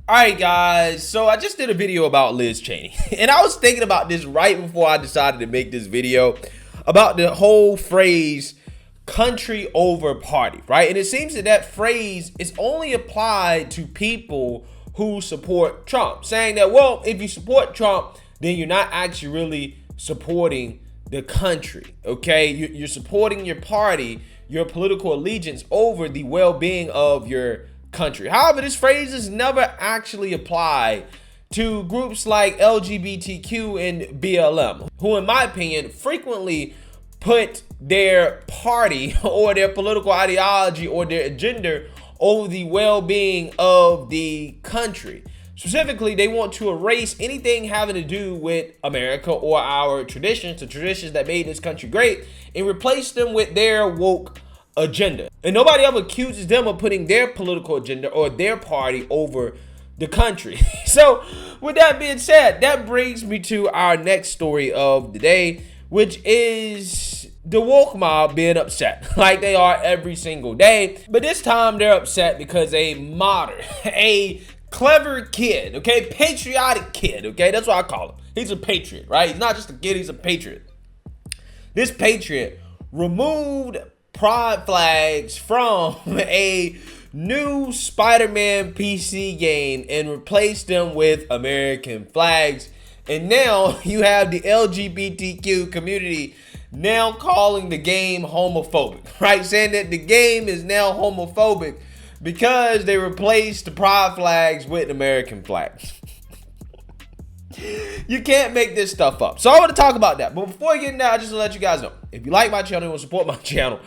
Alright guys, so I just did a video about Liz Cheney and I was thinking about this right before I decided to make this video about the whole phrase country over party, right? And it seems that that phrase is only applied to people who support Trump, saying that, well, if you support Trump, then you're not actually really supporting the country, okay? You're supporting your party, your political allegiance over the well-being of your country. However, this phrase is never actually applied to groups like LGBTQ and BLM, who in my opinion frequently put their party or their political ideology or their agenda over the well-being of the country. Specifically, they want to erase anything having to do with America or our traditions, the traditions that made this country great, and replace them with their woke agenda. And nobody ever accuses them of putting their political agenda or their party over the country. So with that being said, that brings me to our next story of the day, which is the woke mob being upset like they are every single day. But this time they're upset because a modern, a clever kid, okay, patriotic kid, okay, that's what I call him. He's a patriot, right? He's not just a kid, he's a patriot. This patriot removed pride flags from a new Spider-Man PC game and replaced them with American flags. And now you have the LGBTQ community now calling the game homophobic, right? Saying that the game is now homophobic because they replaced the pride flags with American flags. You can't make this stuff up. So I want to talk about that. But before I get into that, I just want to let you guys know, if you like my channel and want to support my channel,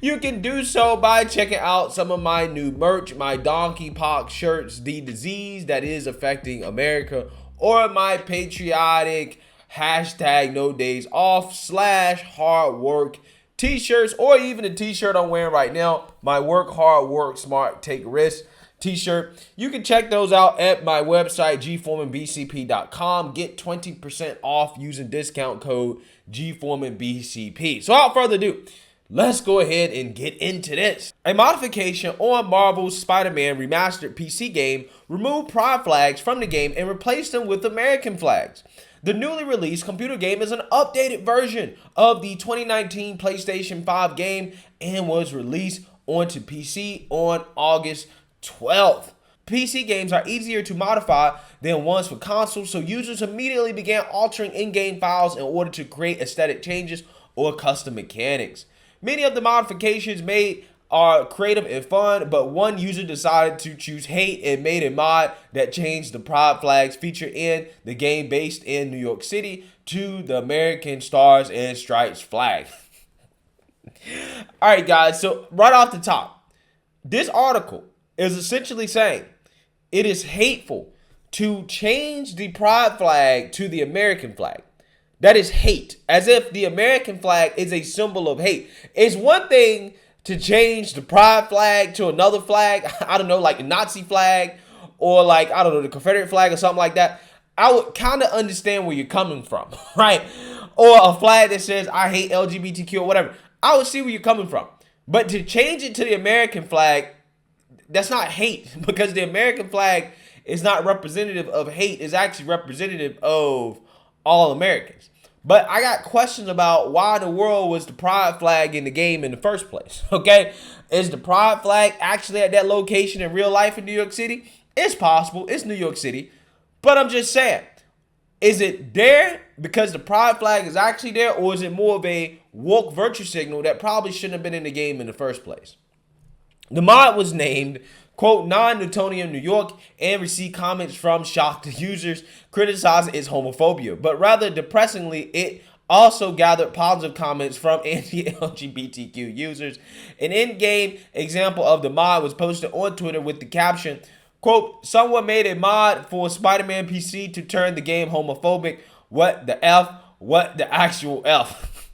you can do so by checking out some of my new merch, my donkey pox shirts, the disease that is affecting America, or my patriotic hashtag no days off / hard work t-shirts, or even the t-shirt I'm wearing right now, my work hard, work smart, take risks t-shirt. You can check those out at my website, gforemanbcp.com. Get 20% off using discount code gforemanbcp. So without further ado, let's go ahead and get into this. A modification on Marvel's Spider-Man Remastered PC game removed pride flags from the game and replaced them with American flags. The newly released computer game is an updated version of the 2019 PlayStation 5 game and was released onto PC on August 12th. PC games are easier to modify than ones for consoles, so users immediately began altering in-game files in order to create aesthetic changes or custom mechanics. Many of the modifications made are creative and fun, but one user decided to choose hate and made a mod that changed the pride flags featured in the game based in New York City to the American Stars and Stripes flag. Alright guys, so right off the top, this article is essentially saying it is hateful to change the pride flag to the American flag. That is hate, as if the American flag is a symbol of hate. It's one thing to change the pride flag to another flag, I don't know, like a Nazi flag or like, I don't know, the Confederate flag or something like that. I would kind of understand where you're coming from, right? Or a flag that says I hate LGBTQ or whatever. I would see where you're coming from. But to change it to the American flag, that's not hate, because the American flag is not representative of hate. It's actually representative of all Americans. But I got questions about why in the world was the pride flag in the game in the first place, okay? Is the pride flag actually at that location in real life in New York City? It's possible. It's New York City. But I'm just saying, is it there because the pride flag is actually there, or is it more of a woke virtue signal that probably shouldn't have been in the game in the first place? The mod was named, quote, non-Newtonian New York, and received comments from shocked users criticizing its homophobia. But rather depressingly, it also gathered positive comments from anti-LGBTQ users. An in-game example of the mod was posted on Twitter with the caption, quote, someone made a mod for Spider-Man PC to turn the game homophobic. What the F? What the actual F?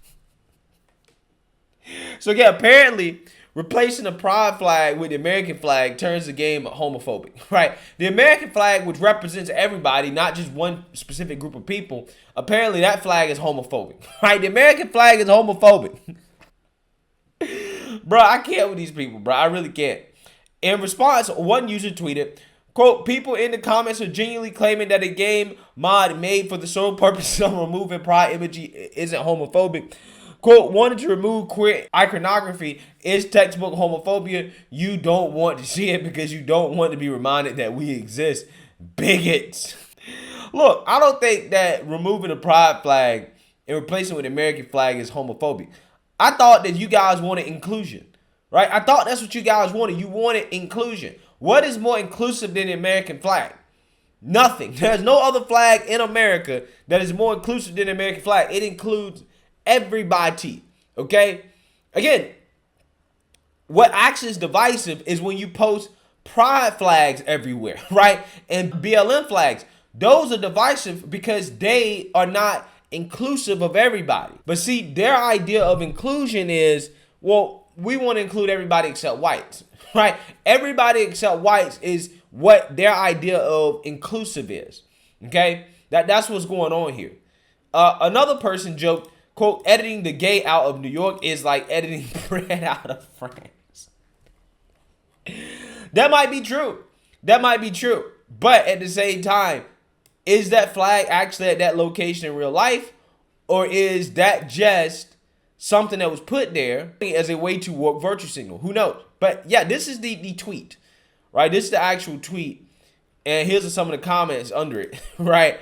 So yeah, apparently replacing the pride flag with the American flag turns the game homophobic, right? The American flag, which represents everybody, not just one specific group of people, apparently that flag is homophobic, right? The American flag is homophobic. Bro, I can't with these people, bro. I really can't. In response, one user tweeted, Quote, people in the comments are genuinely claiming that a game mod made for the sole purpose of removing pride imagery isn't homophobic. Quote, wanting to remove queer iconography is textbook homophobia. You don't want to see it because you don't want to be reminded that we exist. Bigots. Look, I don't think that removing the pride flag and replacing it with the American flag is homophobic. I thought that you guys wanted inclusion, right? I thought that's what you guys wanted. You wanted inclusion. What is more inclusive than the American flag? Nothing. There's no other flag in America that is more inclusive than the American flag. It includes everybody, okay? Again, what actually is divisive is when you post pride flags everywhere, right? And BLM flags. Those are divisive because they are not inclusive of everybody. But see, their idea of inclusion is, well, we want to include everybody except whites, right? Everybody except whites is what their idea of inclusive is, okay? That's what's going on here. Another person joked, quote, editing the gay out of New York is like editing bread out of France. That might be true. That might be true. But at the same time, is that flag actually at that location in real life? Or is that just something that was put there as a way to work virtue signal? Who knows? But yeah, this is the tweet, right? This is the actual tweet. And here's some of the comments under it, right?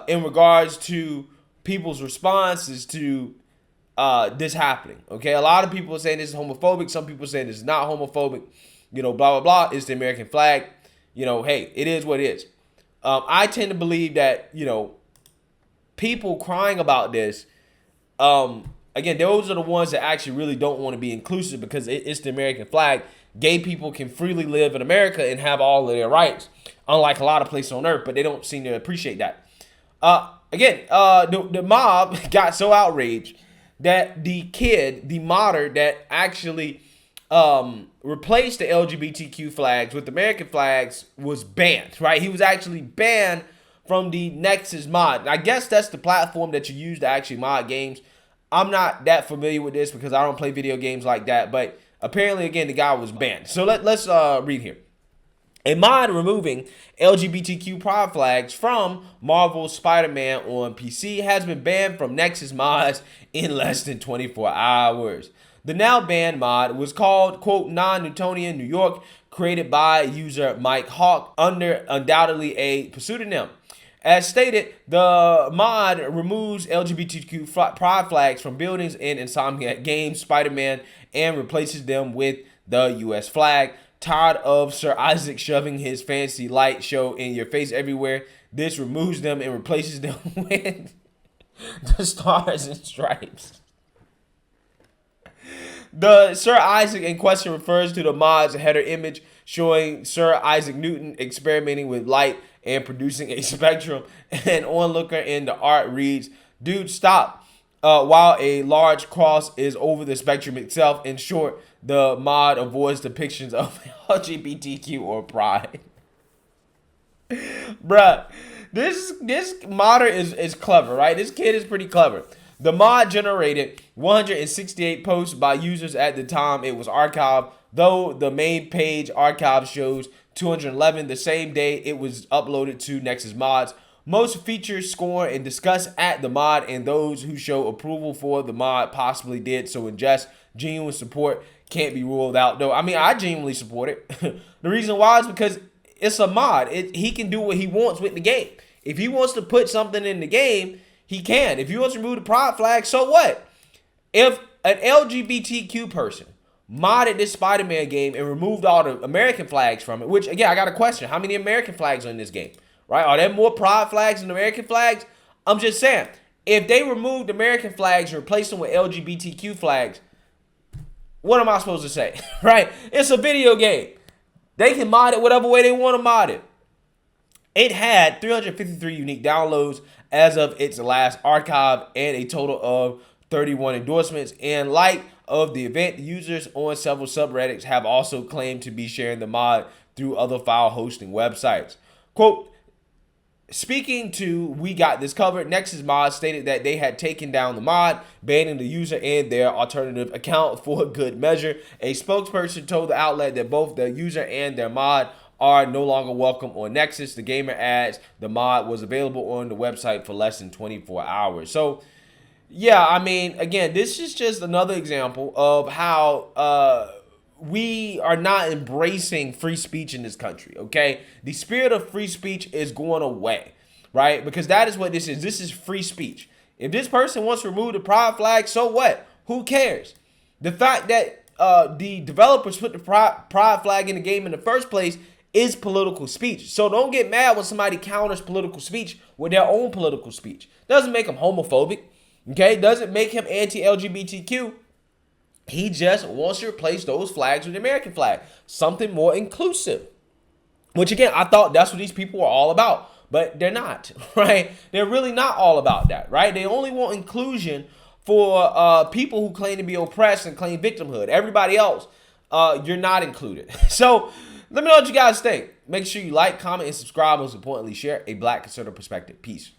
In regards to people's responses to this happening, okay? A lot of people are saying this is homophobic. Some people are saying this is not homophobic. You know, blah, blah, blah. It's the American flag. You know, hey, it is what it is. I tend to believe that, you know, people crying about this, again, those are the ones that actually really don't want to be inclusive because it's the American flag. Gay people can freely live in America and have all of their rights, unlike a lot of places on earth, but they don't seem to appreciate that. The mob got so outraged that the modder that actually replaced the LGBTQ flags with American flags was banned, right? He was actually banned from the Nexus mod. I guess that's the platform that you use to actually mod games. I'm not that familiar with this because I don't play video games like that, but apparently, again, the guy was banned. So let's read here. A mod removing LGBTQ pride flags from Marvel's Spider-Man on PC has been banned from Nexus mods in less than 24 hours. The now banned mod was called, quote, Non-Newtonian New York, created by user Mike Hawk under undoubtedly a pseudonym. As stated, the mod removes LGBTQ pride flags from buildings in Insomniac Games, Spider-Man, and replaces them with the U.S. flag. Tired of Sir Isaac shoving his fancy light show in your face everywhere, this removes them and replaces them with the Stars and Stripes. The Sir Isaac in question refers to the mod's header image showing Sir Isaac Newton experimenting with light and producing a spectrum. An onlooker in the art reads, "Dude, stop," while a large cross is over the spectrum itself. In short, the mod avoids depictions of LGBTQ or pride. Bruh, this modder is clever, right? This kid is pretty clever. The mod generated 168 posts by users at the time it was archived, though the main page archive shows 211 the same day it was uploaded to Nexus Mods. Most features score and discuss at the mod, and those who show approval for the mod possibly did so in jest. Genuine support can't be ruled out, though. I mean, I genuinely support it. The reason why is because it's a mod. He can do what he wants with the game. If he wants to put something in the game, he can. If he wants to remove the pride flag, so what? If an LGBTQ person modded this Spider-Man game and removed all the American flags from it, which, again, I got a question. How many American flags are in this game? Right? Are there more pride flags than American flags? I'm just saying, if they removed American flags and replaced them with LGBTQ flags, what am I supposed to say? Right? It's a video game. They can mod it whatever way they want to mod it. It had 353 unique downloads as of its last archive and a total of 31 endorsements. In light of the event, users on several subreddits have also claimed to be sharing the mod through other file hosting websites. Quote, speaking to We Got This Covered, Nexus Mod stated that they had taken down the mod, banning the user and their alternative account for good measure. A spokesperson told the outlet that both the user and their mod are no longer welcome on Nexus. The gamer adds the mod was available on the website for less than 24 hours. So, yeah, I mean, again, this is just another example of how we are not embracing free speech in this country, okay? The spirit of free speech is going away, right? Because that is what this is. This is free speech. If this person wants to remove the pride flag, so what? Who cares? The fact that the developers put the pride flag in the game in the first place is political speech. So don't get mad when somebody counters political speech with their own political speech. Doesn't make him homophobic, okay? Doesn't make him anti-LGBTQ. He just wants to replace those flags with the American flag, something more inclusive. Which again, I thought that's what these people are all about, but they're not, right? They're really not all about that, right? They only want inclusion for people who claim to be oppressed and claim victimhood. Everybody else, you're not included. So let me know what you guys think. Make sure you like, comment, and subscribe. Most importantly, share a Black conservative perspective. Peace.